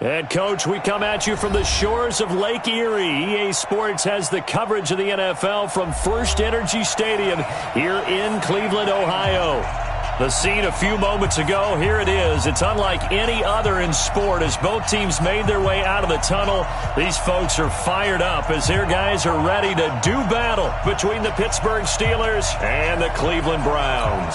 And, Coach, we come at you from the shores of Lake Erie. EA Sports has the coverage of the NFL from First Energy Stadium here in Cleveland, Ohio. The scene a few moments ago, here it is. It's unlike any other in sport as both teams made their way out of the tunnel. These folks are fired up as their guys are ready to do battle between the Pittsburgh Steelers and the Cleveland Browns.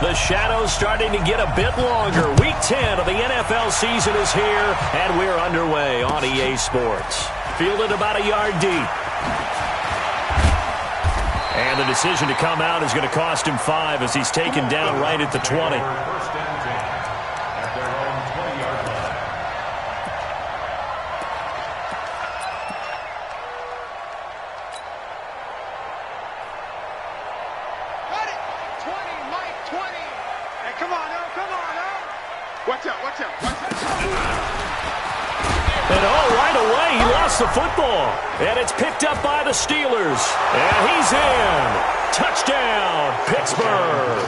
The shadow's starting to get a bit longer. Week 10 of the NFL season is here, and we're underway on EA Sports. Fielded about a yard deep. And the decision to come out is going to cost him 5 as he's taken down right at the 20. The football, and it's picked up by the Steelers, and he's in. Touchdown, Pittsburgh.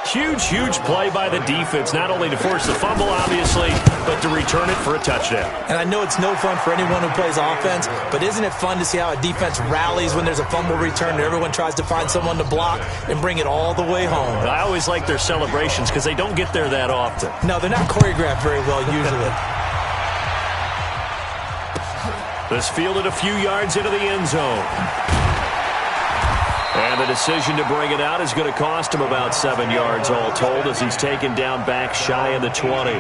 Huge play by the defense, not only to force the fumble, obviously, but to return it for a touchdown. And I know it's no fun for anyone who plays offense, but isn't it fun to see how a defense rallies when there's a fumble return and everyone tries to find someone to block and bring it all the way home? I always like their celebrations because they don't get there that often. No, they're not choreographed very well usually. This fielded a few yards into the end zone. And the decision to bring it out is going to cost him about 7 yards all told as he's taken down back shy of the 20.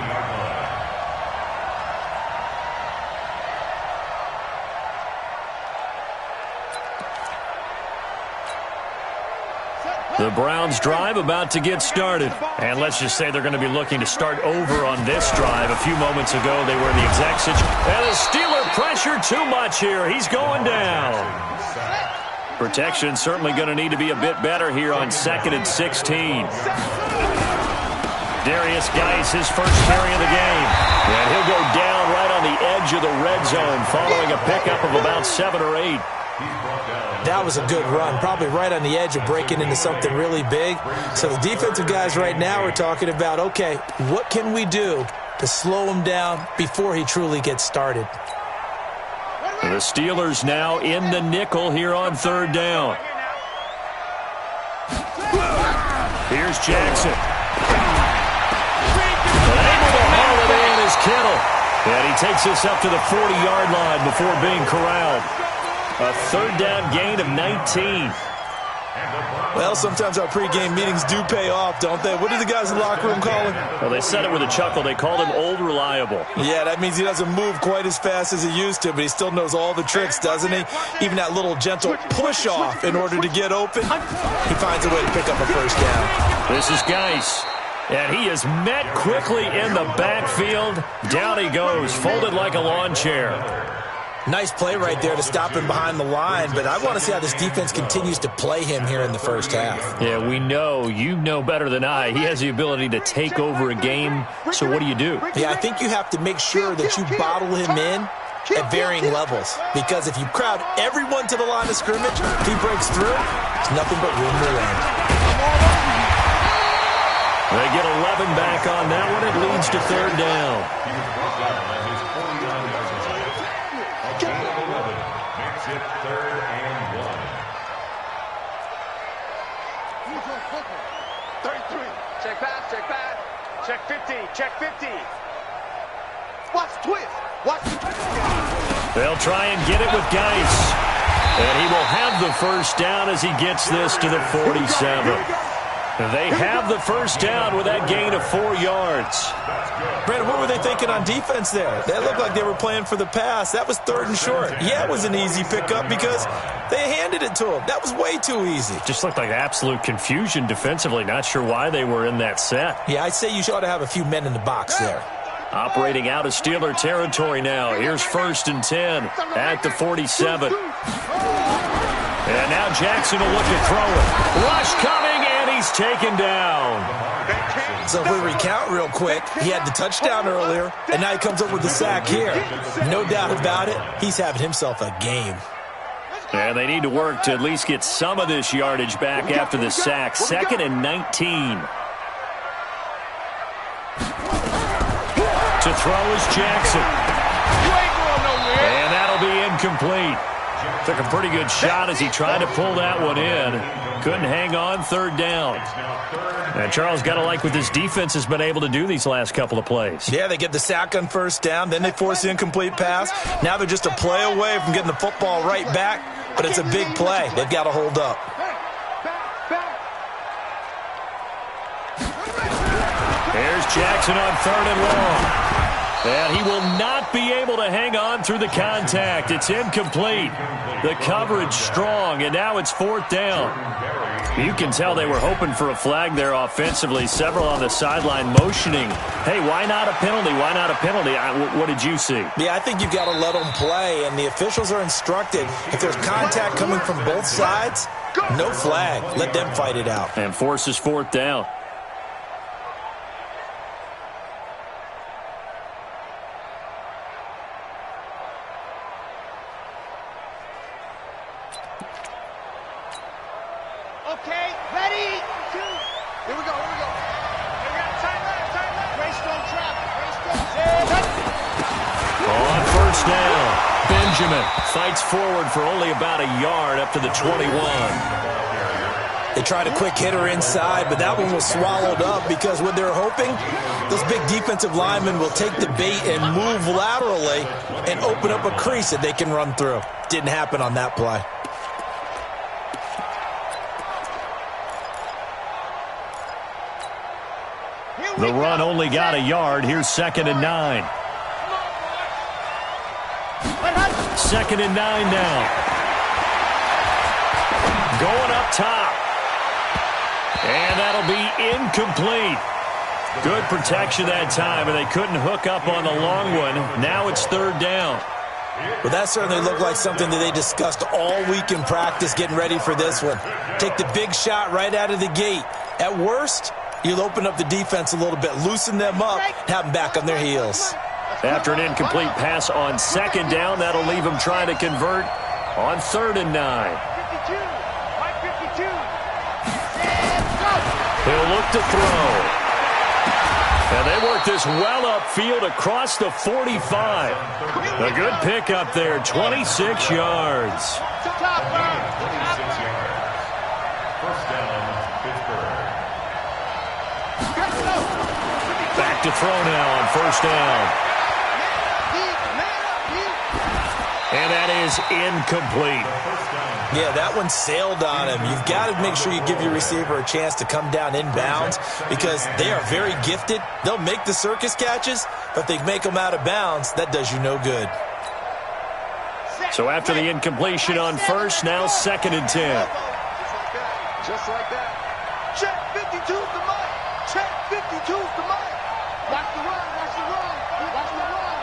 The Browns drive about to get started. And let's just say they're going to be looking to start over on this drive. A few moments ago, they were in the exact situation. And the Steeler pressure too much here. He's going down. Protection certainly going to need to be a bit better here on 2nd and 16. Darius Geis, his first carry of the game. And he'll go down right on the edge of the red zone following a pickup of about 7 or 8. That was a good run, probably right on the edge of breaking into something really big. So the defensive guys right now are talking about, okay, what can we do to slow him down before he truly gets started? The Steelers now in the nickel here on 3rd down. Here's Jackson. Able to haul it in is Kittle. And he takes us up to the 40-yard line before being corralled. A 3rd down gain of 19. Well, sometimes our pregame meetings do pay off, don't they? What do the guys in the locker room call him? Well, they said it with a chuckle. They called him Old Reliable. Yeah, that means he doesn't move quite as fast as he used to, but he still knows all the tricks, doesn't he? Even that little gentle push-off in order to get open. He finds a way to pick up a 1st down. This is Geis. And he is met quickly in the backfield. Down he goes, folded like a lawn chair. Nice play right there to stop him behind the line, but I want to see how this defense continues to play him here in the 1st half. Yeah, we know. You know better than I. He has the ability to take over a game, so what do you do? Yeah, I think you have to make sure that you bottle him in at varying levels, because if you crowd everyone to the line of scrimmage, if he breaks through, there's nothing but room to land. They get 11 back on that one. It leads to 3rd down. Check 50, check 50. Watch twist. Watch. They'll try and get it with Geis. And he will have the 1st down as he gets this to the 47. They have the 1st down with that gain of 4 yards. Brandon, what were they thinking on defense there? They looked like they were playing for the pass. That was 3rd and short. Yeah, it was an easy pickup because they handed it to him. That was way too easy. Just looked like absolute confusion defensively. Not sure why they were in that set. Yeah, I'd say you ought to have a few men in the box there. Operating out of Steeler territory now. Here's 1st and 10 at the 47. And now Jackson will look to throw it. Rush coming, and he's taken down. So if we recount real quick, he had the touchdown earlier, and now he comes up with the sack here. No doubt about it, he's having himself a game. And they need to work to at least get some of this yardage back after the sack. 2nd and 19. To throw is Jackson. And that'll be incomplete. Took a pretty good shot as he tried to pull that one in. Couldn't hang on, 3rd down. And Charles, got to like what this defense has been able to do these last couple of plays. Yeah, they get the sack on 1st down, then they force the incomplete pass. Now they're just a play away from getting the football right back, but it's a big play. They've got to hold up. There's Jackson on 3rd and long. And he will not be able to hang on through the contact. It's incomplete. The coverage strong, and now it's 4th down. You can tell they were hoping for a flag there offensively. Several on the sideline motioning, hey, why not a penalty? Why not a penalty? What did you see? Yeah, I think you've got to let them play, and the officials are instructed. If there's contact coming from both sides, no flag. Let them fight it out. And forces 4th down. Okay, ready? Here we go, here we go. We got time left. Greystone traffic, On 1st down, Benjamin fights forward for only about a yard up to the 21. They tried a quick hitter inside, but that one was swallowed up because what they're hoping, those big defensive linemen will take the bait and move laterally and open up a crease that they can run through. Didn't happen on that play. The run only got a yard. Here's 2nd and 9. 2nd and 9 now. Going up top. And that'll be incomplete. Good protection that time, and they couldn't hook up on the long one. Now it's 3rd down. Well, that certainly looked like something that they discussed all week in practice getting ready for this one. Take the big shot right out of the gate. At worst, you'll open up the defense a little bit, loosen them up, have them back on their heels. After an incomplete pass on 2nd down, that'll leave them trying to convert on 3rd and 9. 52, Mike 52. He'll look to throw. And they work this well upfield across the 45. A good pickup there, 26 yards. Back to throw now on 1st down. And that is incomplete. Yeah, that one sailed on him. You've got to make sure you give your receiver a chance to come down inbounds because they are very gifted. They'll make the circus catches, but if they make them out of bounds, that does you no good. So after the incompletion on 1st, now 2nd and 10. Just like that. Check 52's the mic. Check 52's the mic. Watch the run, watch the run, watch the run.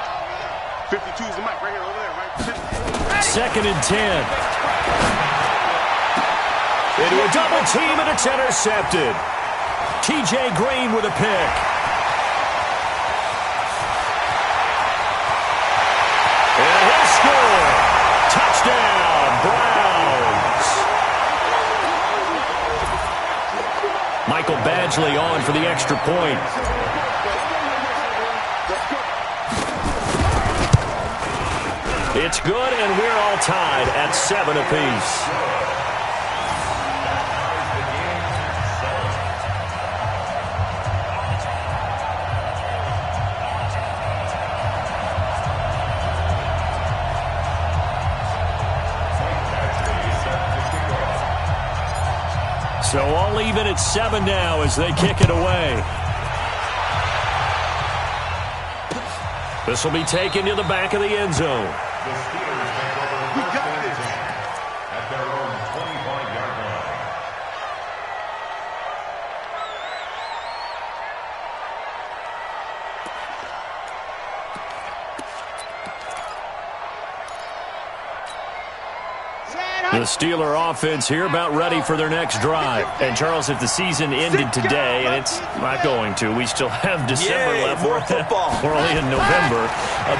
52's the mic right here, over there, right? 2nd and 10. Into a double team, and it's intercepted. T.J. Green with a pick. And he'll score. Touchdown, Browns. Michael Badgley on for the extra point. It's good, and we're all tied at 7 apiece. So all even at 7 now as they kick it away. This will be taken to the back of the end zone. We got this. At their own 25-yard line. The Steeler offense here about ready for their next drive. And, Charles, if the season ended today, and it's not going to, we still have December left. More football. We're only in November.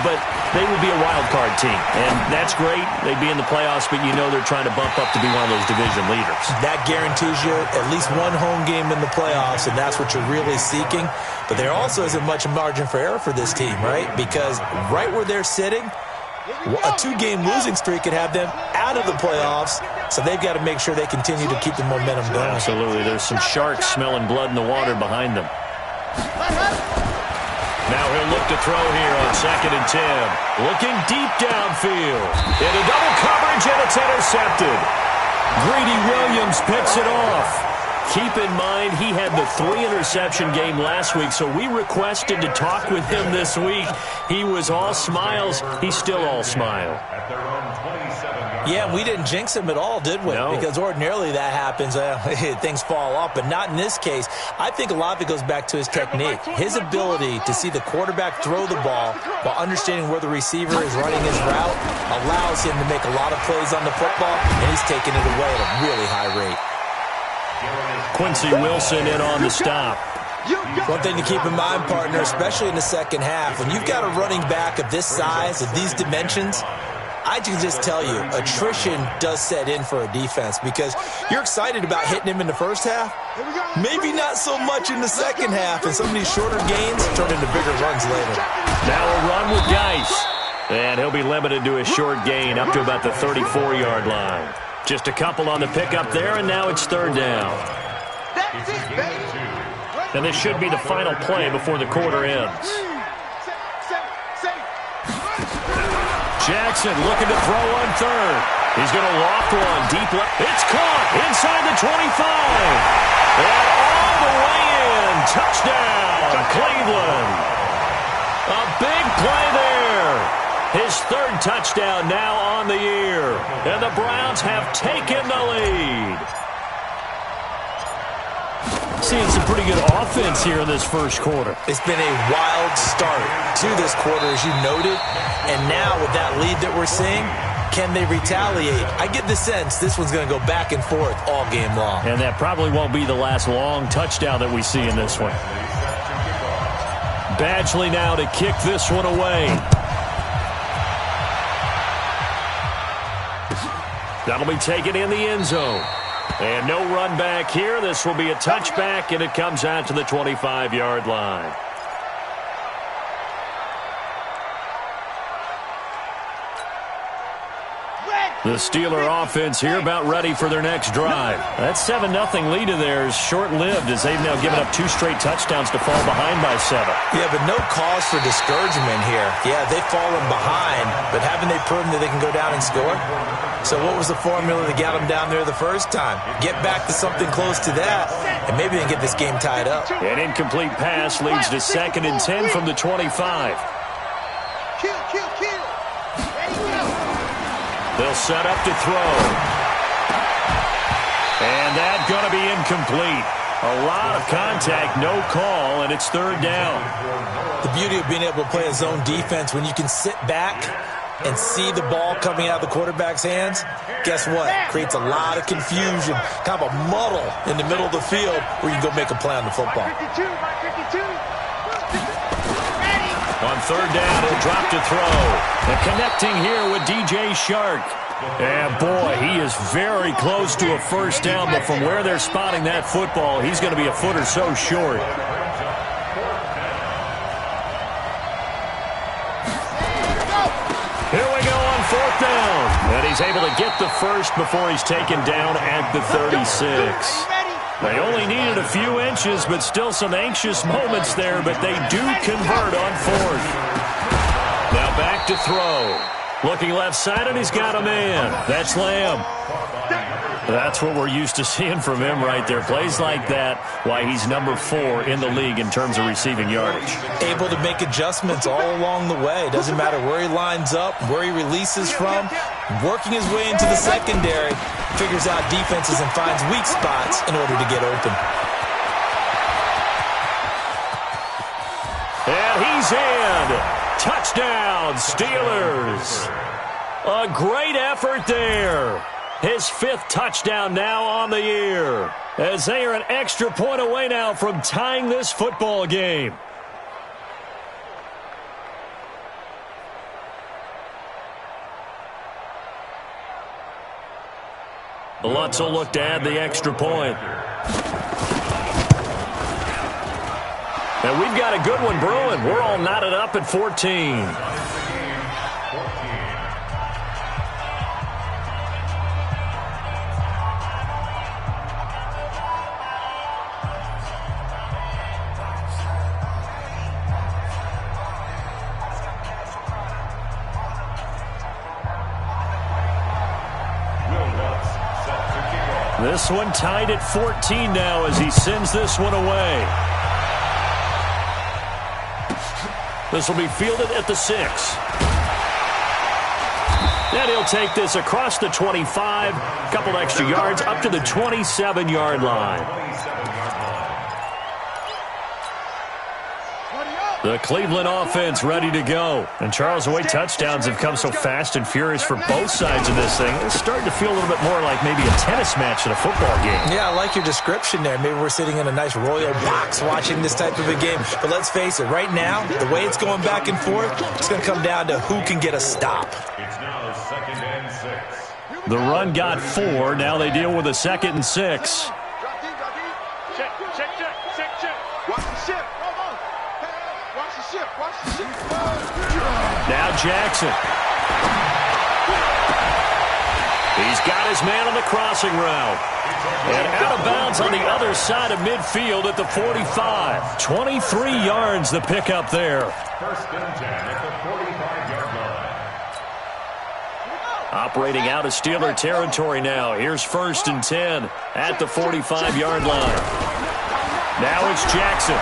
But they would be a wild card team. And that's great. They'd be in the playoffs, but you know they're trying to bump up to be one of those division leaders. That guarantees you at least one home game in the playoffs, and that's what you're really seeking. But there also isn't much margin for error for this team, right? Because right where they're sitting, a 2-game losing streak could have them out of the playoffs, so they've got to make sure they continue to keep the momentum going. Absolutely. There's some sharks smelling blood in the water behind them. Now he'll look to throw here on 2nd and 10. Looking deep downfield. Into double coverage, and it's intercepted. Greedy Williams picks it off. Keep in mind, he had the 3-interception game last week, so we requested to talk with him this week. He was all smiles. He's still all smile. Yeah, we didn't jinx him at all, did we? No. Because ordinarily that happens. Things fall off, but not in this case. I think a lot of it goes back to his technique. His ability to see the quarterback throw the ball while understanding where the receiver is running his route allows him to make a lot of plays on the football, and he's taking it away at a really high rate. Quincy Wilson in on the stop. One thing to keep in mind, partner, especially in the second half, when you've got a running back of this size, of these dimensions, I can just tell you, attrition does set in for a defense because you're excited about hitting him in the first half, maybe not so much in the second half, and some of these shorter gains turn into bigger runs later. Now a run with Geis, and he'll be limited to a short gain up to about the 34-yard line. Just a couple on the pickup there, and now it's 3rd down. And this should be the final play before the quarter ends. Jackson looking to throw on 3rd. He's going to loft one deep left. It's caught inside the 25. And all the way in. Touchdown, Cleveland. A big play there. His 3rd touchdown now on the year. And the Browns have taken the lead. Seeing some pretty good offense here in this first quarter. It's been a wild start to this quarter, as you noted. And now with that lead that we're seeing, can they retaliate? I get the sense this one's going to go back and forth all game long. And that probably won't be the last long touchdown that we see in this one. Badgley now to kick this one away. That'll be taken in the end zone. And no run back here. This will be a touchback, and it comes out to the 25-yard line. The Steeler offense here about ready for their next drive. That 7-0 lead of theirs short-lived as they've now given up 2 straight touchdowns to fall behind by 7. Yeah, but no cause for discouragement here. Yeah, they've fallen behind, but haven't they proven that they can go down and score? So what was the formula that got them down there the first time? Get back to something close to that, and maybe they can get this game tied up. An incomplete pass leads to 2nd and 10 from the 25. They'll set up to throw. And that's going to be incomplete. A lot of contact, no call, and it's 3rd down. The beauty of being able to play a zone defense when you can sit back and see the ball coming out of the quarterback's hands, guess what? Creates a lot of confusion, kind of a muddle in the middle of the field where you can go make a play on the football. On 3rd down, he'll drop to throw. And connecting here with DJ Shark. And boy, he is very close to a first down, but from where they're spotting that football, he's going to be a foot or so short. Here we go on 4th down. And he's able to get the first before he's taken down at the 36. They only needed a few inches, but still some anxious moments there, but they do convert on 4th. Now back to throw. Looking left side, and he's got a man. That's Lamb. That's what we're used to seeing from him right there. Plays like that, why he's number 4 in the league in terms of receiving yardage. Able to make adjustments all along the way. Doesn't matter where he lines up, where he releases from. Working his way into the secondary. Figures out defenses and finds weak spots in order to get open. And he's in. Touchdown, Steelers. A great effort there. His 5th touchdown now on the year, as they are an extra point away now from tying this football game. Lutz will look to add the extra point. And we've got a good one brewing. We're all knotted up at 14. This one tied at 14 now as he sends this one away. This will be fielded at the 6. And he'll take this across the 25, a couple extra yards up to the 27-yard line. The Cleveland offense ready to go. And Charles, the way touchdowns have come so fast and furious for both sides of this thing, it's starting to feel a little bit more like maybe a tennis match than a football game. Yeah, I like your description there. Maybe we're sitting in a nice royal box watching this type of a game. But let's face it, right now, the way it's going back and forth, it's going to come down to who can get a stop. It's now 2nd and 6. The run got 4. Now they deal with a 2nd and 6. Now Jackson. He's got his man on the crossing route. And out of bounds on the other side of midfield at the 45. 23 yards the pickup there. 1st and 10 at the 45-yard line. Operating out of Steeler territory now. Here's 1st and 10 at the 45-yard line. Now it's Jackson.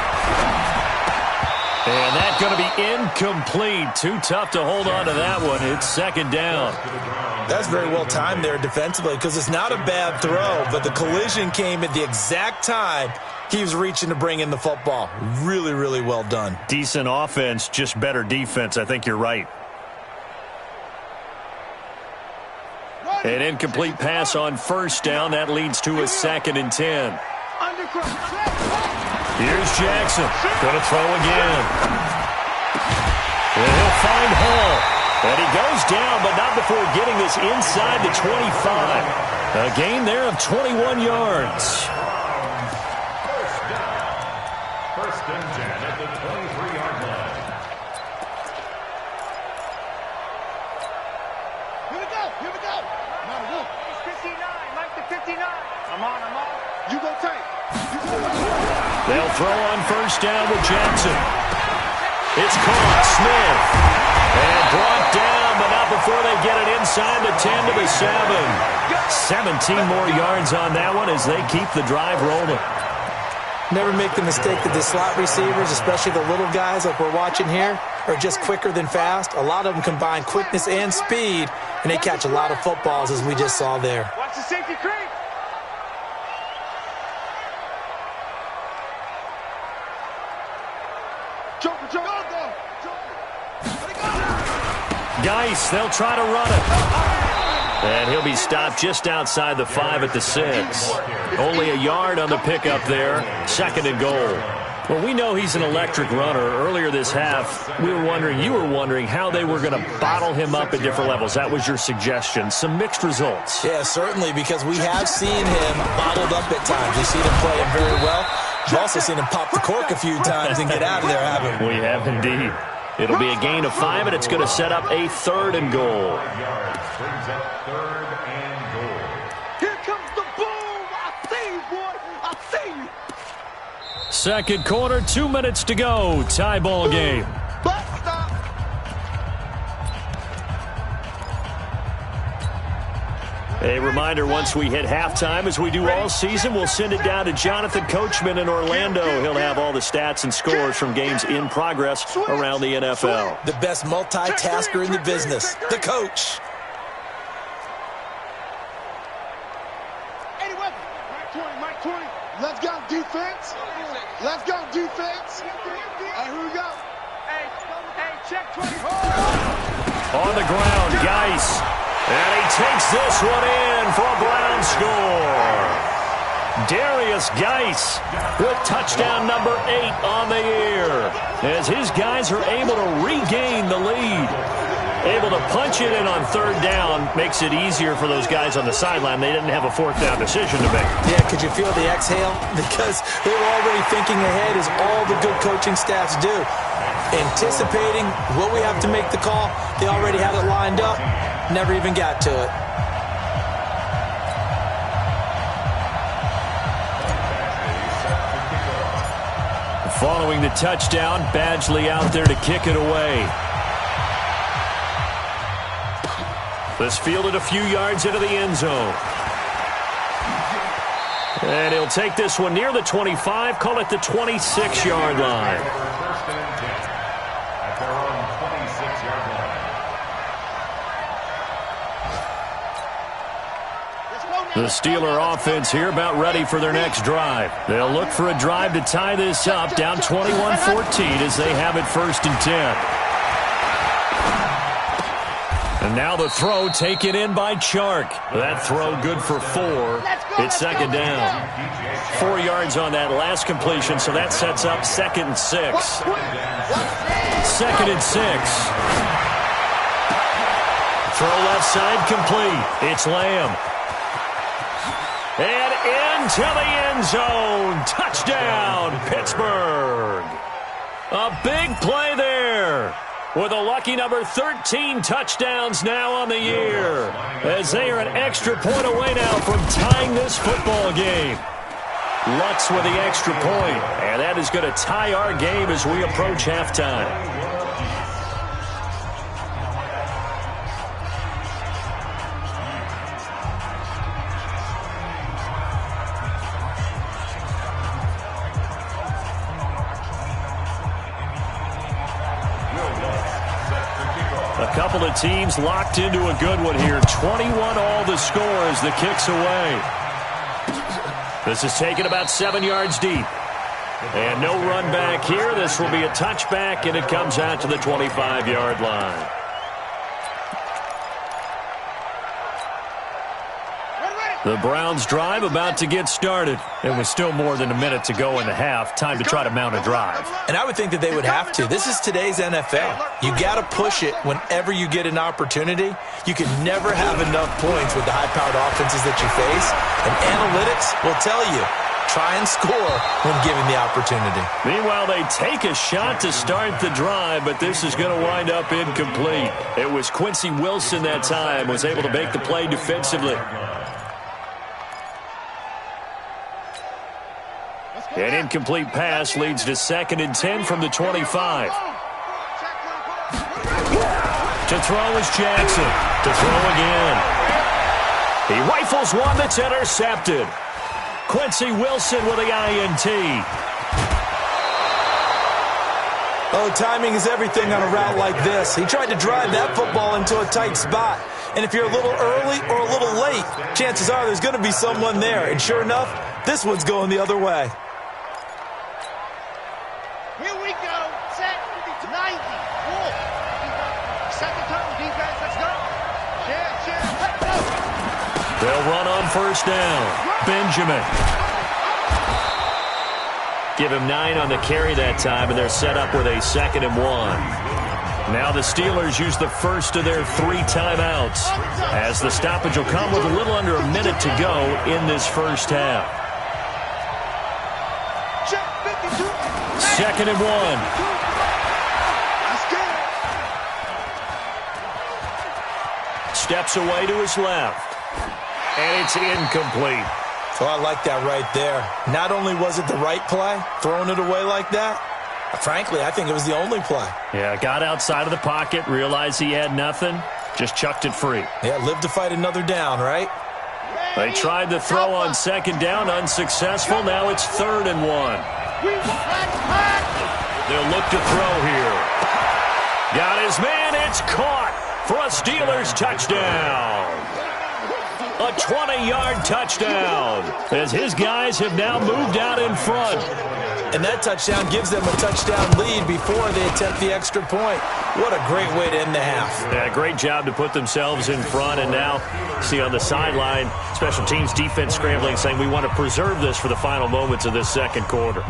And that's going to be incomplete. Too tough to hold on to that one. It's 2nd down. That's very well timed there defensively because it's not a bad throw, but the collision came at the exact time he was reaching to bring in the football. Really, really well done. Decent offense, just better defense. I think you're right. An incomplete pass on 1st down. That leads to a 2nd and 10. Here's Jackson. Going to throw again. And he'll find Hall. And he goes down, but not before getting this inside the 25. A gain there of 21 yards. 1st and 10 at the 23-yard line. Here we go. It's 59, Mike the 59. I'm on. You go tight. They'll throw on 1st down with Jackson. It's caught. Smith. And brought down, but not before they get it inside the 10 to the 7. 17 more yards on that one as they keep the drive rolling. Never make the mistake that the slot receivers, especially the little guys like we're watching here, are just quicker than fast. A lot of them combine quickness and speed, and they catch a lot of footballs as we just saw there. Watch the safety creep. Geis, they'll try to run it. And he'll be stopped just outside the 5 at the 6. Only a yard on the pickup there. 2nd and goal. Well, we know he's an electric runner. Earlier this half, you were wondering how they were going to bottle him up at different levels. That was your suggestion. Some mixed results. Yeah, certainly, because we have seen him bottled up at times. We've seen him play him very well. We've also seen him pop the cork a few times and get out of there, haven't we? We have indeed. It'll be a gain of 5, and it's going to set up a 3rd and goal. Brings up 3rd and goal. Here comes the boom. I see you, boy. I see you. 2nd quarter, 2 minutes to go. Tie ball game. A reminder, once we hit halftime, as we do all season, we'll send it down to Jonathan Coachman in Orlando. He'll have all the stats and scores from games in progress around the NFL. The best multitasker in the business, the coach. Mike 20. Let's go, defense. Let's go, defense. Hey, here we go. Hey, check 20. On the ground, Geis. And he takes this one in for a Brown score. Darius Geis with touchdown number 8 on the year, as his guys are able to regain the lead. Able to punch it in on third down makes it easier for those guys on the sideline. They didn't have a fourth down decision to make. Yeah, could you feel the exhale? Because they were already thinking ahead, as all the good coaching staffs do. Anticipating what we have to make the call. They already had it lined up. Never even got to it. Following the touchdown, Badgley out there to kick it away. This fielded a few yards into the end zone. And he'll take this one near the 25, call it the 26-yard line. First and 10 at their own 26-yard line. The Steeler offense here about ready for their next drive. They'll look for a drive to tie this up, down 21-14 as they have it first and 10. And now the throw taken in by Chark. That throw good for 4. It's second down. 4 yards on that last completion, so that sets up second and 6. Second and 6. Throw left side complete. It's Lamb. And into the end zone. Touchdown, Pittsburgh. A big play there, with a lucky number 13 touchdowns now on the year, as they are an extra point away now from tying this football game. Lutz with the extra point, and that is going to tie our game as we approach halftime. A couple of teams locked into a good one here. 21 all the score as the kick's away. This is taken about 7 yards deep. And no run back here. This will be a touchback, and it comes out to the 25-yard line. The Browns drive about to get started. It was still more than a minute to go in the half. Time to try to mount a drive. And I would think that they would have to. This is today's NFL. You got to push it whenever you get an opportunity. You can never have enough points with the high-powered offenses that you face. And analytics will tell you, try and score when given the opportunity. Meanwhile, they take a shot to start the drive, but this is going to wind up incomplete. It was Quincy Wilson that time, was able to make the play defensively. An incomplete pass leads to second and 10 from the 25. To throw is Jackson. To throw again. He rifles one that's intercepted. Quincy Wilson with the INT. Oh, timing is everything on a route like this. He tried to drive that football into a tight spot. And if you're a little early or a little late, chances are there's going to be someone there. And sure enough, this one's going the other way. Here we go. Set. 90. Cool. Second turn, defense. Let's go. Share. Let's go. They'll run on first down. Benjamin. Give him 9 on the carry that time, and they're set up with a 2nd and 1. Now the Steelers use the first of their 3 timeouts, as the stoppage will come with a little under a minute to go in this first half. 2nd and 1. Steps away to his left. And it's incomplete. Oh, I like that right there. Not only was it the right play, throwing it away like that, frankly, I think it was the only play. Yeah, got outside of the pocket, realized he had nothing, just chucked it free. Yeah, live to fight another down, right? They tried the throw on 2nd down, unsuccessful. Now it's 3rd and 1. They'll look to throw here. Got his man, it's caught for a Steelers touchdown. A 20-yard touchdown, as his guys have now moved out in front. And that touchdown gives them a touchdown lead before they attempt the extra point. What a great way to end the half. Yeah, great job to put themselves in front. And now, see on the sideline, special teams defense scrambling, saying we want to preserve this for the final moments of this second quarter.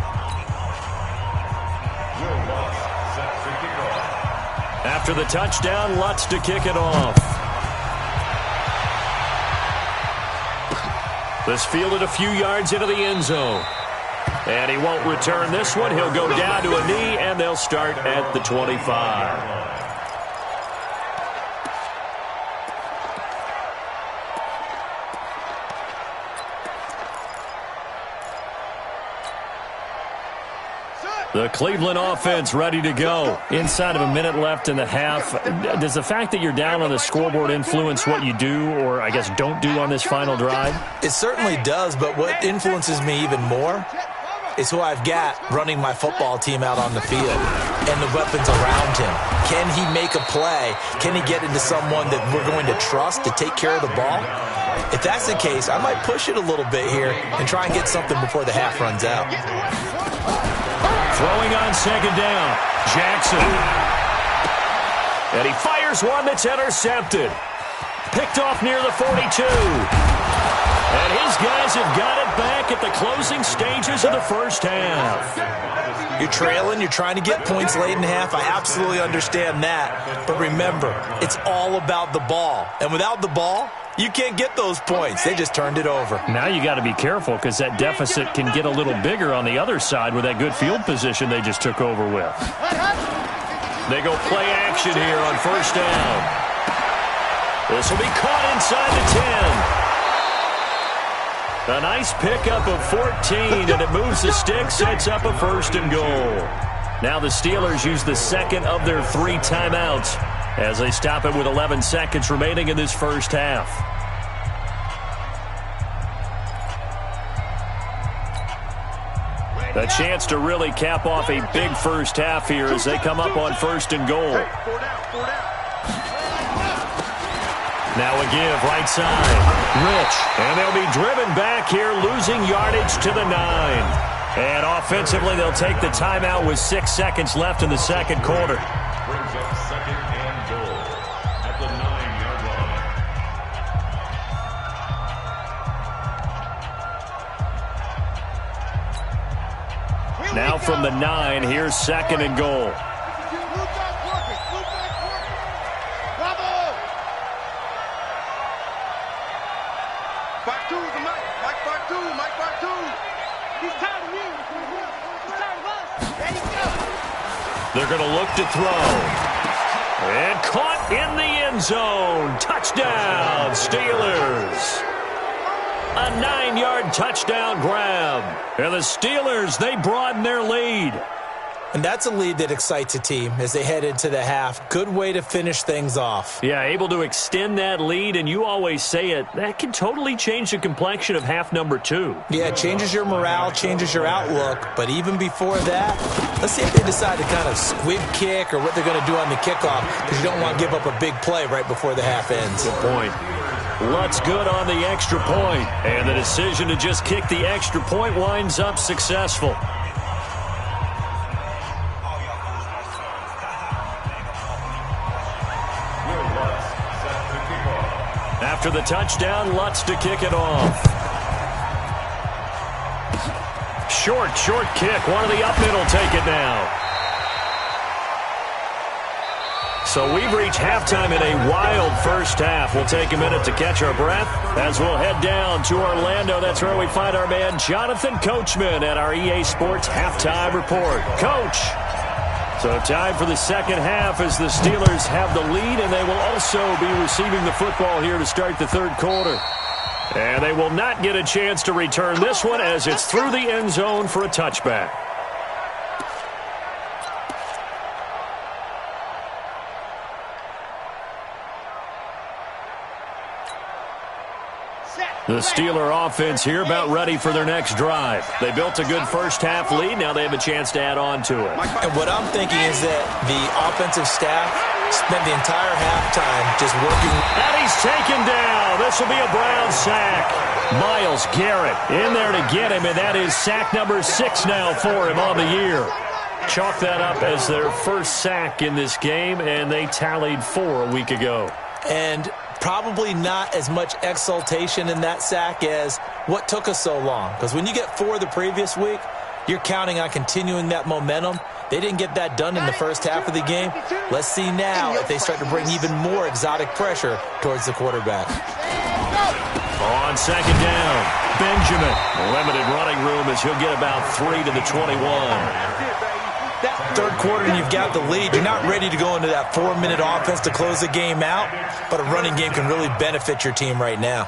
After the touchdown, Lutz to kick it off. This fielded a few yards into the end zone. And he won't return this one. He'll go down to a knee, and they'll start at the 25. The Cleveland offense ready to go. Inside of a minute left in the half. Does the fact that you're down on the scoreboard influence what you do, or I guess don't do on this final drive? It certainly does, but what influences me even more is who I've got running my football team out on the field and the weapons around him. Can he make a play? Can he get into someone that we're going to trust to take care of the ball? If that's the case, I might push it a little bit here and try and get something before the half runs out. Throwing on second down, Jackson. And he fires one that's intercepted. Picked off near the 42. And his guys have got it back at the closing stages of the first half. You're trailing, you're trying to get points late in half. I absolutely understand that. But remember, it's all about the ball. And without the ball, you can't get those points. They just turned it over. Now you got to be careful because that deficit can get a little bigger on the other side with that good field position they just took over with. They go play action here on first down. This will be caught inside the 10. A nice pickup of 14, and it moves the stick, sets up a first and goal. Now the Steelers use the second of their 3 timeouts as they stop it with 11 seconds remaining in this first half. A chance to really cap off a big first half here as they come up on first and goal. Now a give right side. Rich. And they'll be driven back here, losing yardage to the 9. And offensively, they'll take the timeout with 6 seconds left in the second quarter. Brings up second and goal at the 9-yard line. Now from the 9, here's second and goal. They're going to look to throw. And caught in the end zone. Touchdown, Steelers. A 9-yard touchdown grab. And the Steelers, they broaden their lead. And that's a lead that excites a team as they head into the half. Good way to finish things off. Yeah, able to extend that lead, and you always say it, that can totally change the complexion of half number 2. Yeah, it changes your morale, changes your outlook. But even before that, let's see if they decide to kind of squib kick or what they're going to do on the kickoff, because you don't want to give up a big play right before the half ends. Good point. Lutz good on the extra point, and the decision to just kick the extra point winds up successful. After the touchdown, Lutz to kick it off. Short kick. One of the up middle take it now. So we've reached halftime in a wild first half. We'll take a minute to catch our breath as we'll head down to Orlando. That's where we find our man Jonathan Coachman at our EA Sports Halftime Report. Coach. So time for the second half as the Steelers have the lead, and they will also be receiving the football here to start the third quarter. And they will not get a chance to return this one as it's through the end zone for a touchback. The Steeler offense here about ready for their next drive. They built a good first-half lead. Now they have a chance to add on to it. And what I'm thinking is that the offensive staff spent the entire halftime just working. And he's taken down. This will be a Brown sack. Myles Garrett in there to get him, and that is sack number 6 now for him on the year. Chalk that up as their first sack in this game, and they tallied 4 a week ago. And probably not as much exultation in that sack as what took us so long. Because when you get 4 the previous week, you're counting on continuing that momentum. They didn't get that done in the first half of the game. Let's see now if they start to bring even more exotic pressure towards the quarterback. On second down, Benjamin. Limited running room as he'll get about 3 to the 21. Third quarter and you've got the lead. You're not ready to go into that 4-minute offense to close the game out, but a running game can really benefit your team right now.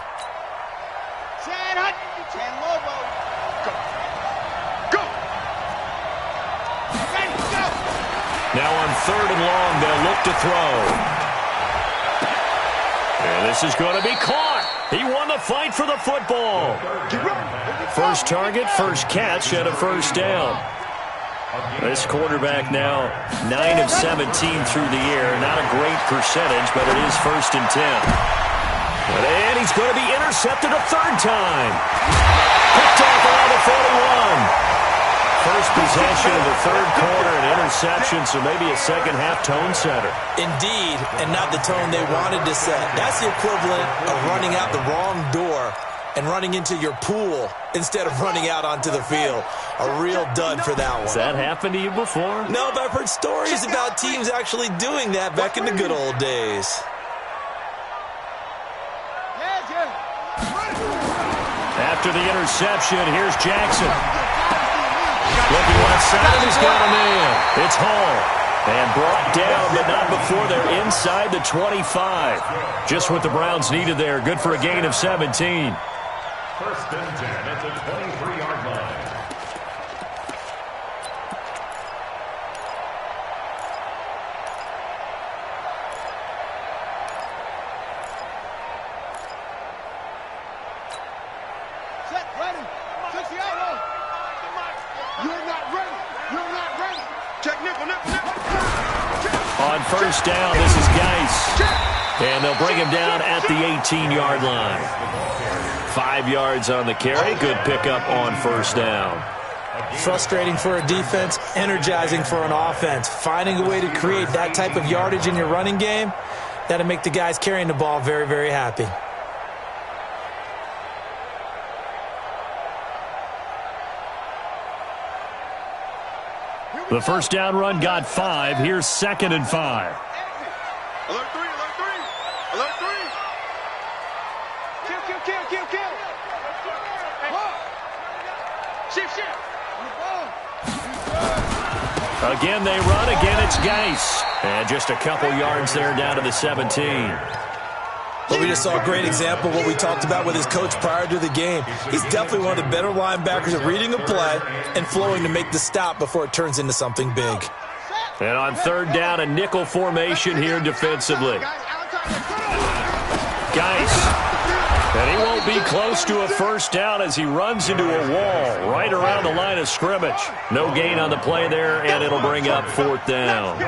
Now on 3rd and long, they'll look to throw. And this is going to be caught. He won the fight for the football. First target, first catch, and a first down. This quarterback now 9 of 17 through the air. Not a great percentage, but it is 1st and 10. And he's going to be intercepted a 3rd time. Picked off around the 41. First possession of the 3rd quarter, an interception, so maybe a second-half tone setter. Indeed, and not the tone they wanted to set. That's the equivalent of running out the wrong door and running into your pool instead of running out onto the field. A real dud for that one. Has that happened to you before? No, but I've heard stories about teams actually doing that back in the good old days. After the interception, here's Jackson. Looking left side, he's got a man. It's Hall. And brought down, but not before they're inside the 25. Just what the Browns needed there. Good for a gain of 17. 1st and 10 at the 23-yard line. Set, ready. 68 on. You're not ready. You're not ready. Check nickel. On 1st down, this is Geis. And they'll bring him down at the 18-yard line. 5 yards on the carry. Good pickup on 1st down. Frustrating for a defense, energizing for an offense. Finding a way to create that type of yardage in your running game, that'll make the guys carrying the ball very, very happy. The 1st down run got 5. Here's 2nd and 5. Alert 3, alert 3. Alert 3. Kill. Shift. Again, they run. Again, it's Geis. And just a couple yards there down to the 17. But we just saw a great example of what we talked about with his coach prior to the game. He's definitely one of the better linebackers at reading a play and flowing to make the stop before it turns into something big. And on 3rd down, a nickel formation here defensively. Geis. And he won't be close to a 1st down as he runs into a wall right around the line of scrimmage. No gain on the play there, and it'll bring up 4th down.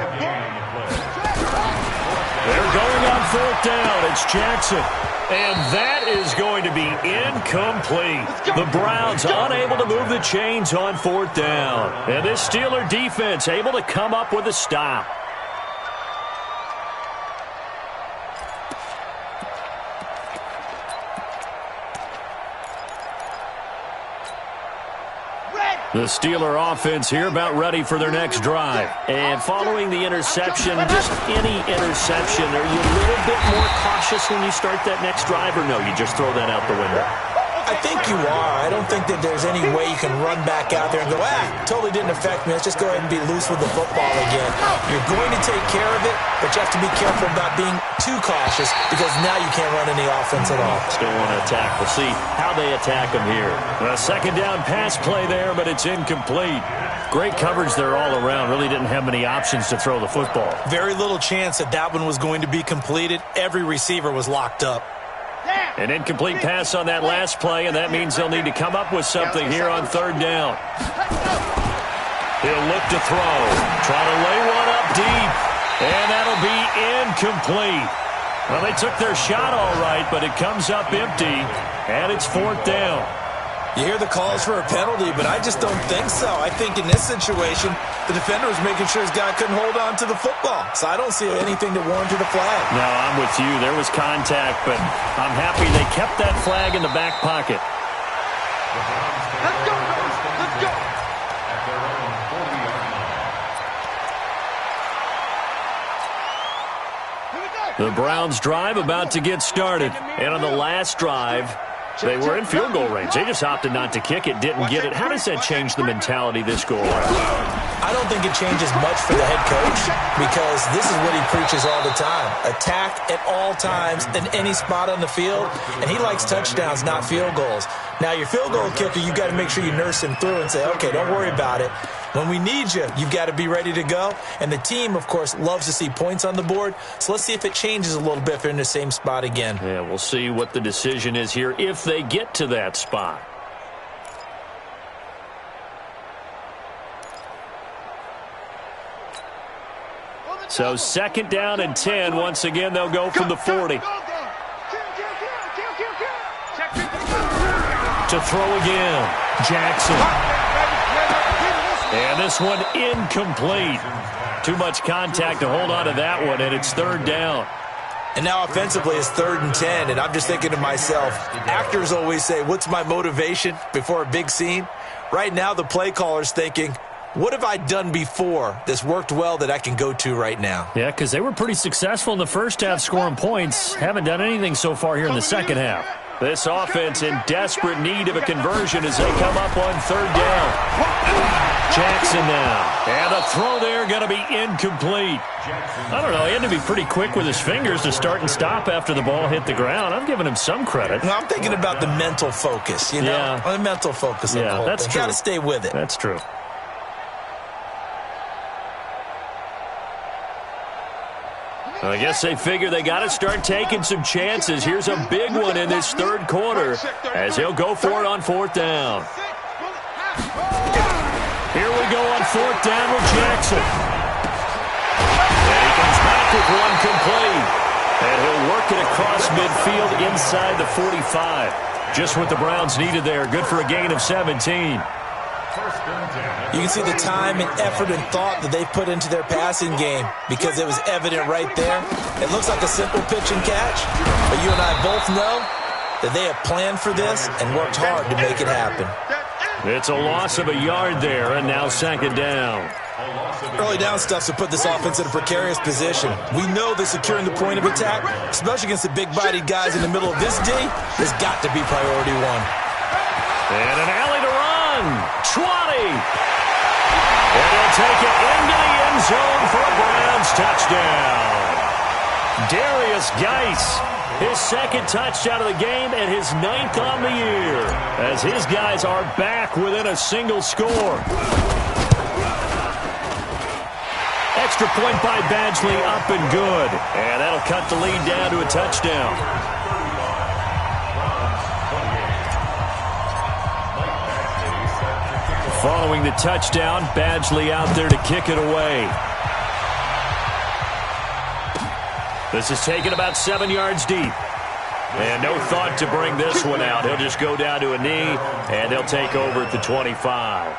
They're going on 4th down. It's Jackson. And that is going to be incomplete. The Browns unable to move the chains on 4th down. And this Steeler defense able to come up with a stop. The Steeler offense here about ready for their next drive. And following the interception, just any interception, are you a little bit more cautious when you start that next drive, or no, you just throw that out the window? I think you are. I don't think that there's any way you can run back out there and go, totally didn't affect me. Let's just go ahead and be loose with the football again. You're going to take care of it, but you have to be careful about being too cautious because now you can't run any offense at all. Still want to attack. We'll see how they attack them here. A 2nd down pass play there, but it's incomplete. Great coverage there all around. Really didn't have many options to throw the football. Very little chance that one was going to be completed. Every receiver was locked up. An incomplete pass on that last play, and that means they'll need to come up with something here on third down. He'll look to throw. Try to lay one up deep. And that'll be incomplete. Well, they took their shot all right, but it comes up empty, and it's fourth down. You hear the calls for a penalty, but I just don't think so. I think in this situation, the defender was making sure his guy couldn't hold on to the football. So I don't see anything that warranted a flag. No, I'm with you. There was contact, but I'm happy they kept that flag in the back pocket. Let's go, guys. Let's go. At their own 40-yard line. The Browns' drive about to get started. And on the last drive, they were in field goal range. They just opted not to kick it, didn't get it. How does that change the mentality this go around? I don't think it changes much for the head coach because this is what he preaches all the time. Attack at all times in any spot on the field, and he likes touchdowns, not field goals. Now, your field goal kicker, you've got to make sure you nurse him through and say, okay, don't worry about it. When we need you, you've got to be ready to go. And the team, of course, loves to see points on the board. So let's see if it changes a little bit if they're in the same spot again. Yeah, we'll see what the decision is here if they get to that spot. So second down and 10. Once again, they'll go from the 40. To throw again. Jackson. And this one incomplete. Too much contact to hold on to that one, and it's third down. And now offensively it's 3rd and 10, and I'm just thinking to myself, actors always say, what's my motivation before a big scene? Right now the play caller's thinking, what have I done before that's worked well that I can go to right now? Yeah, because they were pretty successful in the first half scoring points. Haven't done anything so far here in the second half. This offense in desperate need of a conversion as they come up on third down. Jackson now. And a throw there going to be incomplete. I don't know. He had to be pretty quick with his fingers to start and stop after the ball hit the ground. I'm giving him some credit. No, I'm thinking about the mental focus, you know? Yeah. The mental focus of the whole that's thing. true. Got to stay with it. That's true. I guess they figure they got to start taking some chances. Here's a big one in this third quarter as he'll go for it on fourth down. Here we go on fourth down with Jackson. And he comes back with one complete. And he'll work it across midfield inside the 45. Just what the Browns needed there. Good for a gain of 17. You can see the time and effort and thought that they put into their passing game because it was evident right there. It looks like a simple pitch and catch, but you and I both know that they have planned for this and worked hard to make it happen. It's a loss of a yard there, and now second down. Early down stuff to put this offense in a precarious position. We know that securing the point of attack, especially against the big-bodied guys in the middle of this D, has got to be priority one. And an alley to run. 20. And he'll take it into the end zone for a Browns touchdown. Darius Geis, his second touchdown of the game and his 9th on the year, as his guys are back within a single score. Extra point by Badgley, up and good. And that'll cut the lead down to a touchdown. Following the touchdown, Badgley out there to kick it away. This is taken about 7 yards deep. And no thought to bring this one out. He'll just go down to a knee, and they'll take over at the 25.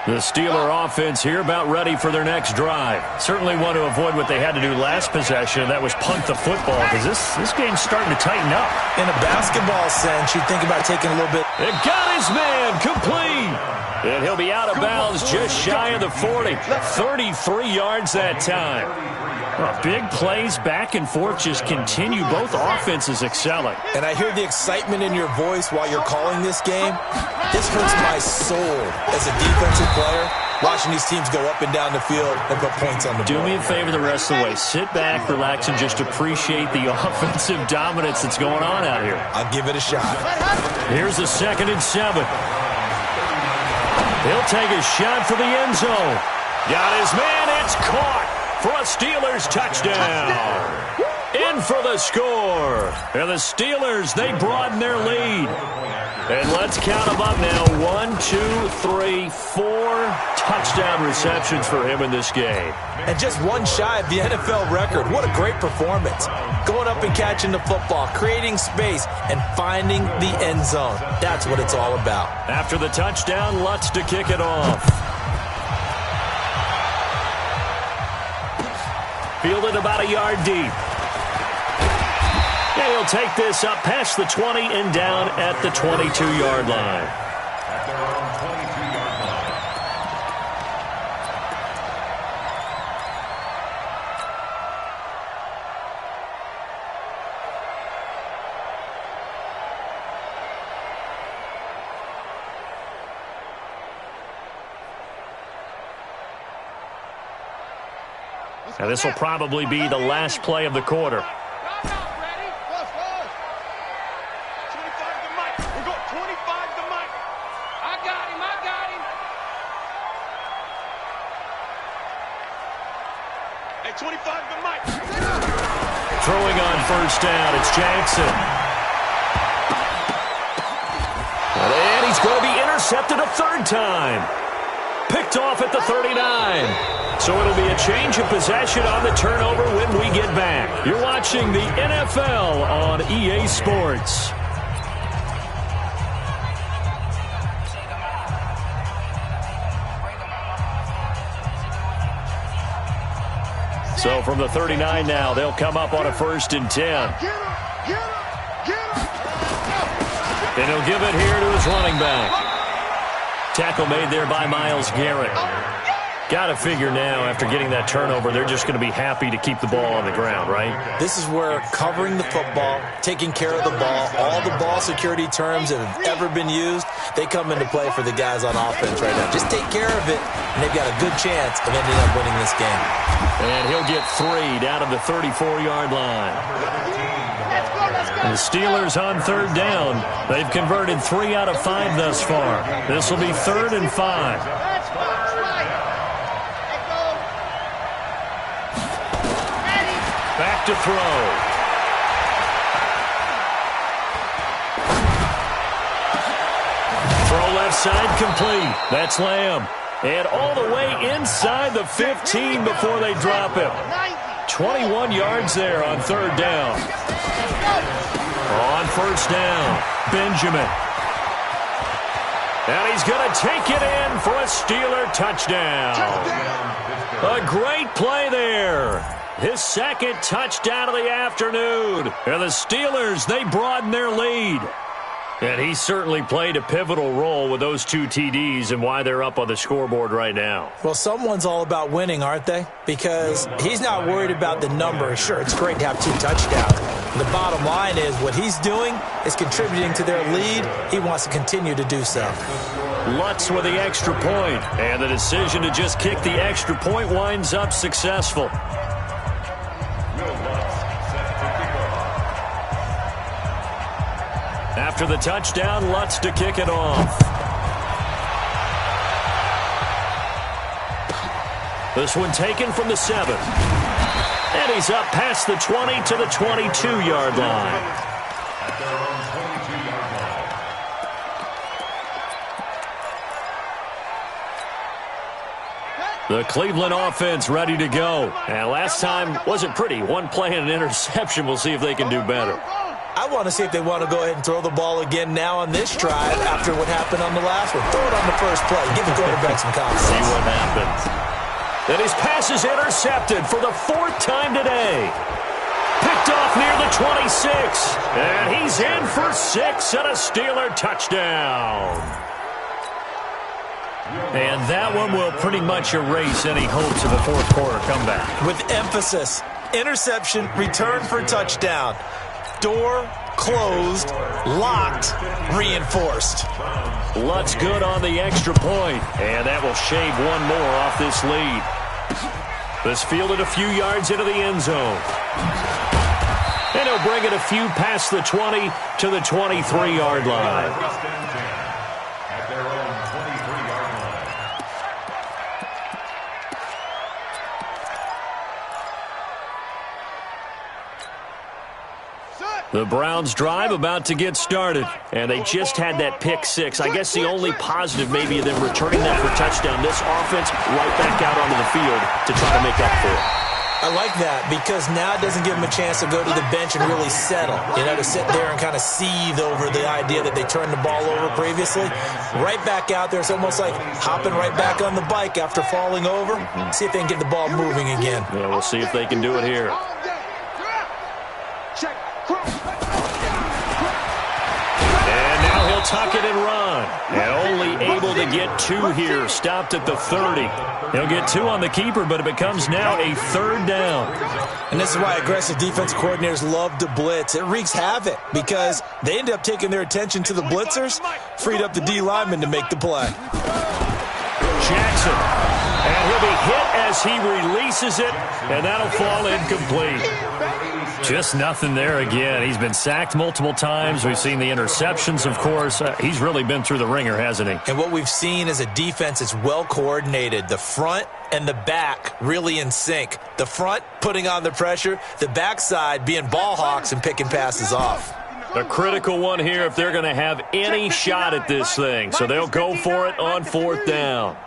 The Steeler offense here about ready for their next drive. Certainly want to avoid what they had to do last possession, and that was punt the football, because this game's starting to tighten up. In a basketball sense, you'd think about taking a little bit. It got his man complete. And he'll be out of bounds just shy of the 40. 33 yards that time. Well, big plays back and forth just continue. Both offenses excelling. And I hear the excitement in your voice while you're calling this game. This hurts my soul as a defensive player, watching these teams go up and down the field and put points on the board. Do me a favor the rest of the way. Sit back, relax, and just appreciate the offensive dominance that's going on out here. I'll give it a shot. Here's the 2nd and 7. He'll take a shot for the end zone. Got his man. It's caught for a Steelers touchdown. In for the score. And the Steelers, they broaden their lead. And let's count them up now. 1, 2, 3, 4 touchdown receptions for him in this game. And just one shy of the NFL record. What a great performance. Going up and catching the football, creating space, and finding the end zone. That's what it's all about. After the touchdown, Lutz to kick it off. Fielded about a yard deep. Yeah, he'll take this up past the 20 and down at the 22-yard line. At their own 22-yard line. And this will probably be the last play of the quarter. Throwing on first down, it's Jackson. And he's going to be intercepted a third time. Picked off at the 39. So it'll be a change of possession on the turnover when we get back. You're watching the NFL on EA Sports. So from the 39 now, they'll come up on a 1st and 10. And he'll give it here to his running back. Tackle made there by Myles Garrett. Got to figure now, after getting that turnover, they're just going to be happy to keep the ball on the ground, right? This is where covering the football, taking care of the ball, all the ball security terms that have ever been used, they come into play for the guys on offense right now. Just take care of it, and they've got a good chance of ending up winning this game. And he'll get 3 down to the 34-yard line. The Steelers on 3rd down. They've converted 3 out of 5 thus far. This will be 3rd and 5. Back to throw. Throw left side complete. That's Lamb. And all the way inside the 15 before they drop him. 21 yards there on 3rd down. On 1st down, Benjamin. And he's going to take it in for a Steeler touchdown. A great play there. His 2nd touchdown of the afternoon. And the Steelers, they broaden their lead. And he certainly played a pivotal role with those 2 TDs and why they're up on the scoreboard right now. Well, someone's all about winning, aren't they? Because he's not worried about the number. Sure, it's great to have 2 touchdowns. The bottom line is what he's doing is contributing to their lead. He wants to continue to do so. Lutz with the extra point. And the decision to just kick the extra point winds up successful. After the touchdown, Lutz to kick it off. This one taken from the 7. And he's up past the 20 to the 22-yard line. At their own 22-yard line. The Cleveland offense ready to go. And last time wasn't pretty. One play and an interception. We'll see if they can do better. I want to see if they want to go ahead and throw the ball again now on this drive after what happened on the last one. Throw it on the first play. Give the quarterback some confidence. See what happens. And his pass is intercepted for the 4th time today. Picked off near the 26. And he's in for 6 and a Steeler touchdown. And that one will pretty much erase any hopes of a 4th quarter comeback. With emphasis, interception, return for touchdown. Door closed, locked, reinforced. Lutz good on the extra point, and that will shave one more off this lead. This fielded a few yards into the end zone. And he'll bring it a few past the 20 to the 23-yard line. At their own 23-yard line. The Browns drive about to get started, and they just had that pick six. I guess the only positive maybe of them returning that for a touchdown. This offense right back out onto the field to try to make up for it. I like that because now it doesn't give them a chance to go to the bench and really settle, to sit there and kind of seethe over the idea that they turned the ball over previously. Right back out there. It's almost like hopping right back on the bike after falling over. See if they can get the ball moving again. Yeah, we'll see if they can do it here. Tuck it and run. And only able to get 2 here. Stopped at the 30. He'll get 2 on the keeper, but it becomes now a 3rd down. And this is why aggressive defense coordinators love to blitz. It wreaks havoc because they end up taking their attention to the blitzers, freed up the D lineman to make the play. Jackson. And he'll be hit as he releases it, and that'll fall incomplete. Just nothing there again. He's been sacked multiple times. We've seen the interceptions, of course. He's really been through the ringer, hasn't he? And what we've seen is a defense that's well coordinated. The front and the back really in sync. The front putting on the pressure, the backside being ball hawks and picking passes off. A critical one here if they're going to have any shot at this thing. So they'll go for it on 4th down.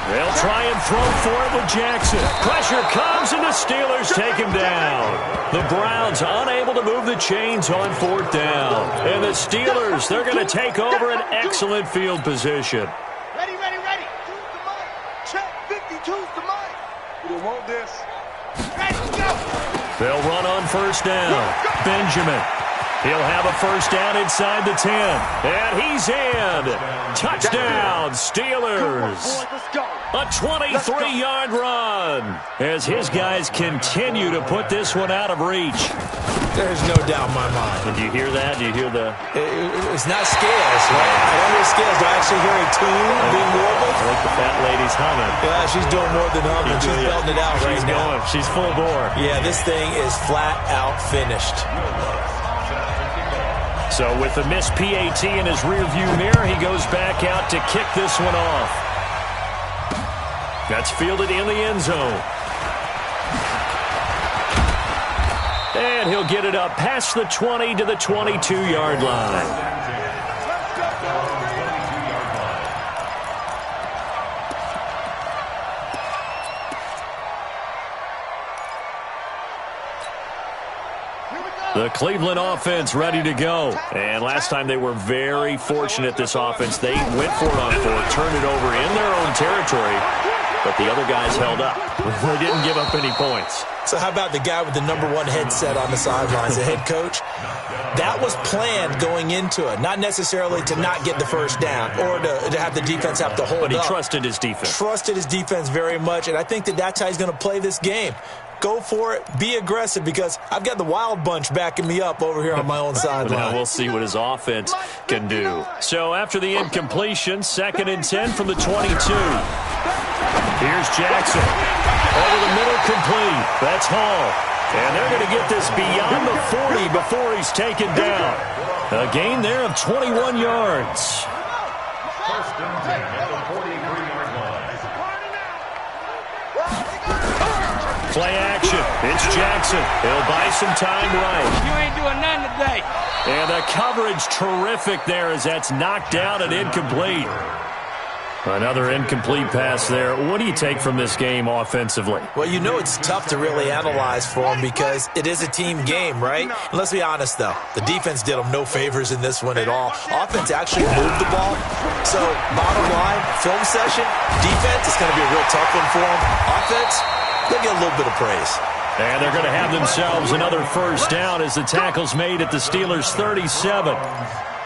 They'll try and throw for it with Jackson. Pressure comes, and the Steelers take him down. The Browns unable to move the chains on 4th down. And the Steelers, they're going to take over an excellent field position. Ready. Check 52's the mic. You want this. Ready, go. They'll run on 1st down. Benjamin. He'll have a 1st down inside the 10. And he's in. Touchdown, Steelers. A 23-yard run as his guys continue to put this one out of reach. There's no doubt in my mind. And do you hear that? Do you hear the... It's not scales, right? I don't hear scales. Do I actually hear a tune being warbled? I think the fat lady's humming. Yeah, she's doing more than humming. She's belting it out right now. She's full bore. Yeah, this thing is flat out finished. So with the missed PAT in his rearview mirror, he goes back out to kick this one off. That's fielded in the end zone. And he'll get it up past the 20 to the 22-yard line. The Cleveland offense ready to go. And last time they were very fortunate, this offense. They went for it on 4th, turned it over in their own territory, but the other guys held up. They didn't give up any points. So how about the guy with the #1 headset on the sidelines, the head coach? That was planned going into it, not necessarily to not get the 1st down or to have the defense have to hold up. But he trusted his defense. Trusted his defense very much, and I think that's how he's going to play this game. Go for it. Be aggressive because I've got the wild bunch backing me up over here on my own sideline. Now we'll see what his offense can do. So after the incompletion, 2nd and 10 from the 22. Here's Jackson. Over the middle, complete. That's Hall. And they're going to get this beyond the 40 before he's taken down. A gain there of 21 yards. 1st and 10 at the 43-yard line. Play action. It's Jackson. He'll buy some time right. You ain't doing nothing today. And the coverage terrific there as that's knocked down and incomplete. Another incomplete pass there. What do you take from this game offensively? Well, it's tough to really analyze for them because it is a team game, right? And let's be honest, though. The defense did them no favors in this one at all. Offense actually moved the ball. So, bottom line, film session, defense is going to be a real tough one for them. Offense, they'll get a little bit of praise. And they're going to have themselves another 1st down as the tackle's made at the Steelers' 37.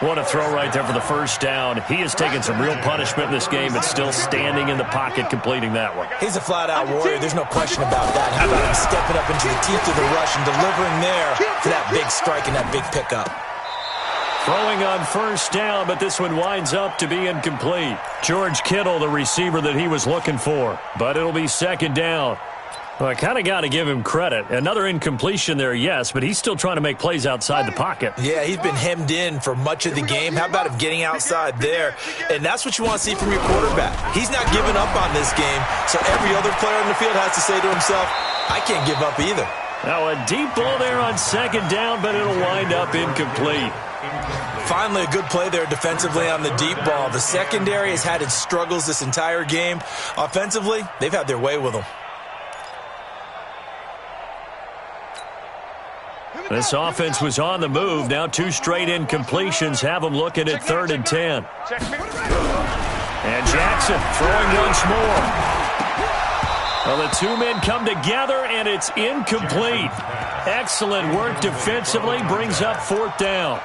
What a throw right there for the 1st down. He has taken some real punishment in this game, but still standing in the pocket completing that one. He's a flat-out warrior. There's no question about that. How about him stepping up into the teeth of the rush and delivering there for that big strike and that big pickup? Throwing on 1st down, but this one winds up to be incomplete. George Kittle, the receiver that he was looking for, but it'll be 2nd down. Well, I kind of got to give him credit. Another incompletion there, yes, but he's still trying to make plays outside the pocket. Yeah, he's been hemmed in for much of the game. How about him getting outside there? And that's what you want to see from your quarterback. He's not giving up on this game, so every other player on the field has to say to himself, I can't give up either. Now a deep ball there on second down, but it'll wind up incomplete. Finally, a good play there defensively on the deep ball. The secondary has had its struggles this entire game. Offensively, they've had their way with them. This offense was on the move. Now 2 straight incompletions have them looking at 3rd and 10. And Jackson throwing once more. Well, the 2 men come together, and it's incomplete. Excellent work defensively, brings up 4th down.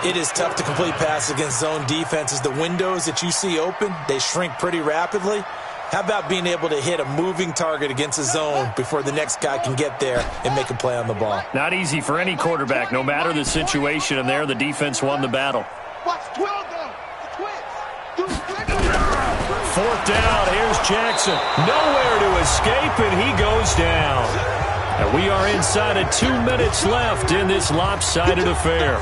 It is tough to complete passes against zone defenses. The windows that you see open, they shrink pretty rapidly. How about being able to hit a moving target against a zone before the next guy can get there and make a play on the ball? Not easy for any quarterback, no matter the situation, and there the defense won the battle. 4th down, here's Jackson. Nowhere to escape, and he goes down. And we are inside of 2 minutes left in this lopsided affair.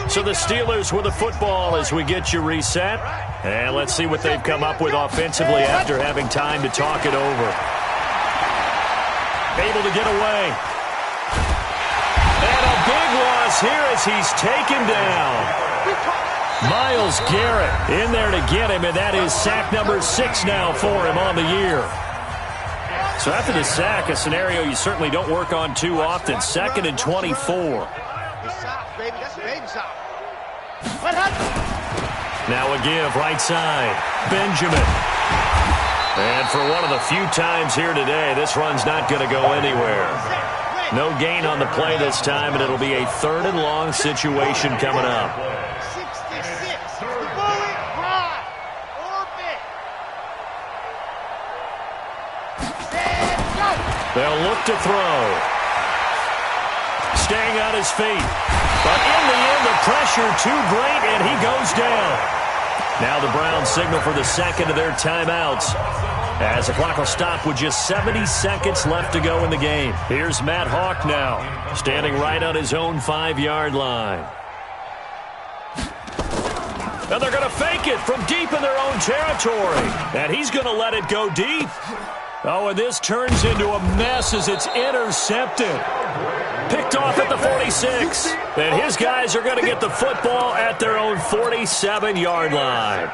So the Steelers with the football as we get you reset. And let's see what they've come up with offensively after having time to talk it over. Able to get away. And a big loss here as he's taken down. Myles Garrett in there to get him, and that is sack number 6 now for him on the year. So after the sack, a scenario you certainly don't work on too often. 2nd and 24. Now a give, right side. Benjamin. And for one of the few times here today, this run's not going to go anywhere. No gain on the play this time, and it'll be a 3rd and long situation coming up. 66. They'll look to throw. Staying on his feet. But in the end, the pressure too great, and he goes down. Now the Browns signal for the 2nd of their timeouts, as the clock will stop with just 70 seconds left to go in the game. Here's Matt Hawk now, standing right on his own 5-yard line. And they're going to fake it from deep in their own territory. And he's going to let it go deep. Oh, and this turns into a mess as it's intercepted. Picked off at the 46. And his guys are going to get the football at their own 47-yard line.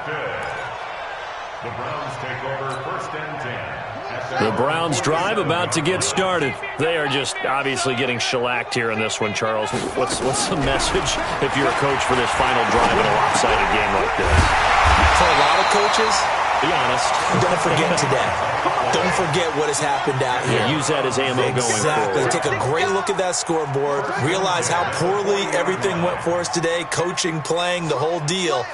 The Browns take over 1st and 10. The Browns drive about to get started. They are just obviously getting shellacked here in this one, Charles. What's the message if you're a coach for this final drive in a lopsided game like this? For a lot of coaches, be honest. Don't forget today. Don't forget what has happened out here. Yeah, use that as ammo going forward. Exactly. Take a great look at that scoreboard. Realize how poorly everything went for us today. Coaching, playing, the whole deal.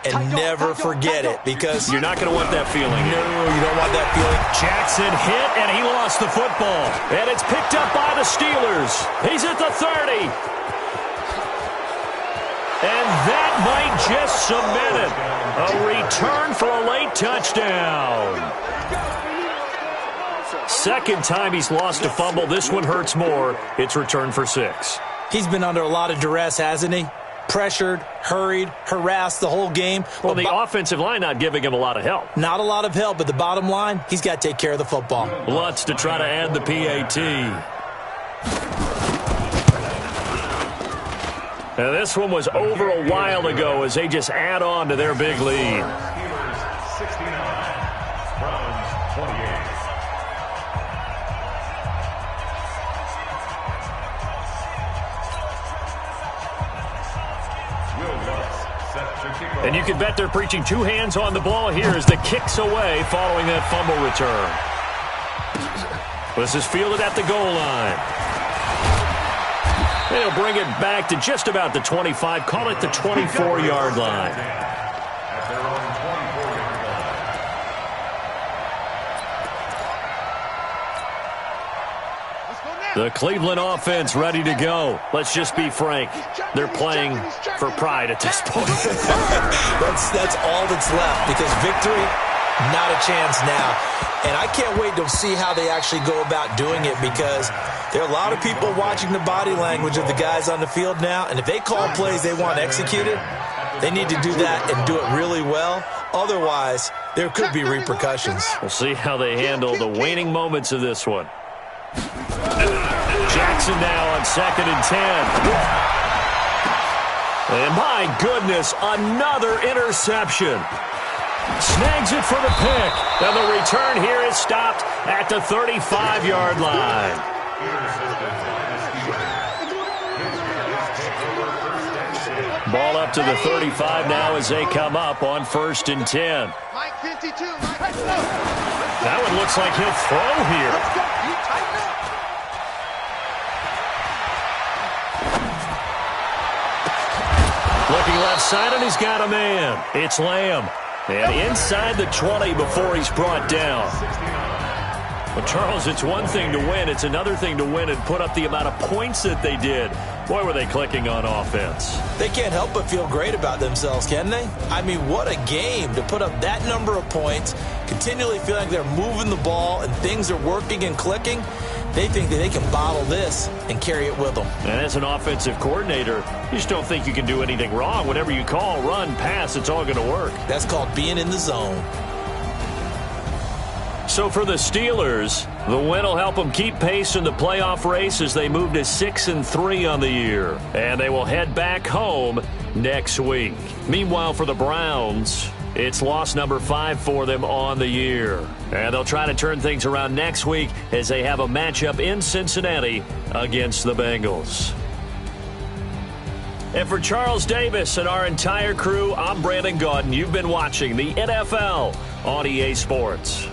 And never forget it, because you're not going to want that feeling. No, you don't want that feeling. Jackson hit, and he lost the football. And it's picked up by the Steelers. He's at the 30. And that might just cement it. A return for a late touchdown. 2nd time he's lost a fumble. This one hurts more. It's returned for 6. He's been under a lot of duress, hasn't he? Pressured, hurried, harassed the whole game. Well, the offensive line not giving him a lot of help. Not a lot of help, but the bottom line, he's got to take care of the football. Lutz to try to add the PAT. Now, this one was over a while ago as they just add on to their big lead. Steelers 69, Browns 28. And you can bet they're preaching 2 hands on the ball here as the kick's away following that fumble return. This is fielded at the goal line. They'll bring it back to just about the 25. Call it the 24-yard line. At their own 24-yard line. The Cleveland offense ready to go. Let's just be frank. They're playing for pride at this point. That's all that's left, because victory, Not a chance now. And I can't wait to see how they actually go about doing it, because there are a lot of people watching the body language of the guys on the field now, and if they call plays they want executed, they need to do that and do it really well. Otherwise, there could be repercussions. We'll see how they handle the waning moments of this one. Jackson now on 2nd and 10. And my goodness, another interception. Snags it for the pick. And the return here is stopped at the 35-yard line. Ball up to the 35 now as they come up on 1st and 10. Mike 52. That one looks like he'll throw here. Looking left side, and he's got a man. It's Lamb. And inside the 20 before he's brought down. Well, Charles, it's one thing to win. It's another thing to win and put up the amount of points that they did. Boy, were they clicking on offense. They can't help but feel great about themselves, can they? I mean, what a game to put up that number of points, continually feel like they're moving the ball and things are working and clicking. They think that they can bottle this and carry it with them. And as an offensive coordinator, you just don't think you can do anything wrong. Whatever you call, run, pass, it's all going to work. That's called being in the zone. So for the Steelers, the win will help them keep pace in the playoff race as they move to 6-3 on the year. And they will head back home next week. Meanwhile, for the Browns, it's loss number 5 for them on the year. And they'll try to turn things around next week as they have a matchup in Cincinnati against the Bengals. And for Charles Davis and our entire crew, I'm Brandon Gaudin. You've been watching the NFL on EA Sports.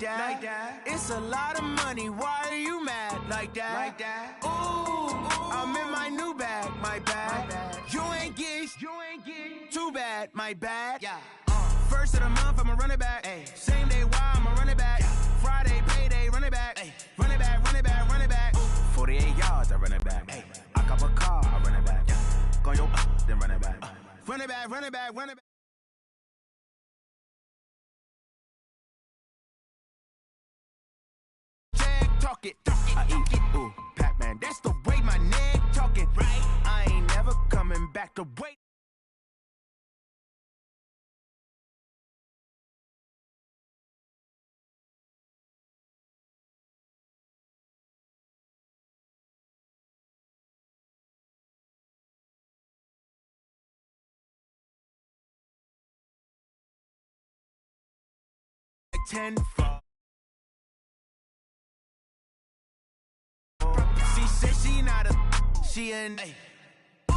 that. It's a lot of money. Why are you mad like that? Ooh, I'm in my new bag, my bad. You ain't getting too bad, my bad. First of the month, I'ma run it back. Same day, why I'ma run it back. Friday, payday, run it back. Run it back, run it back, run it back. 48 yards, I run it back. I cop a car, I run it back. Go yo, then run it back. Run it back, run it back, run it back. Talk it, I eat it, ooh, Pac-Man, that's the way my neck talking, right? I ain't never coming back to wait. Like 10 for she said she not a, she an ooh,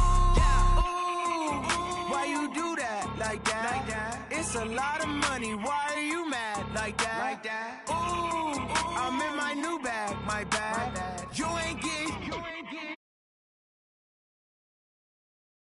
why you do that like that? It's a lot of money. Why are you mad like that? Ooh, I'm in my new bag, my bad.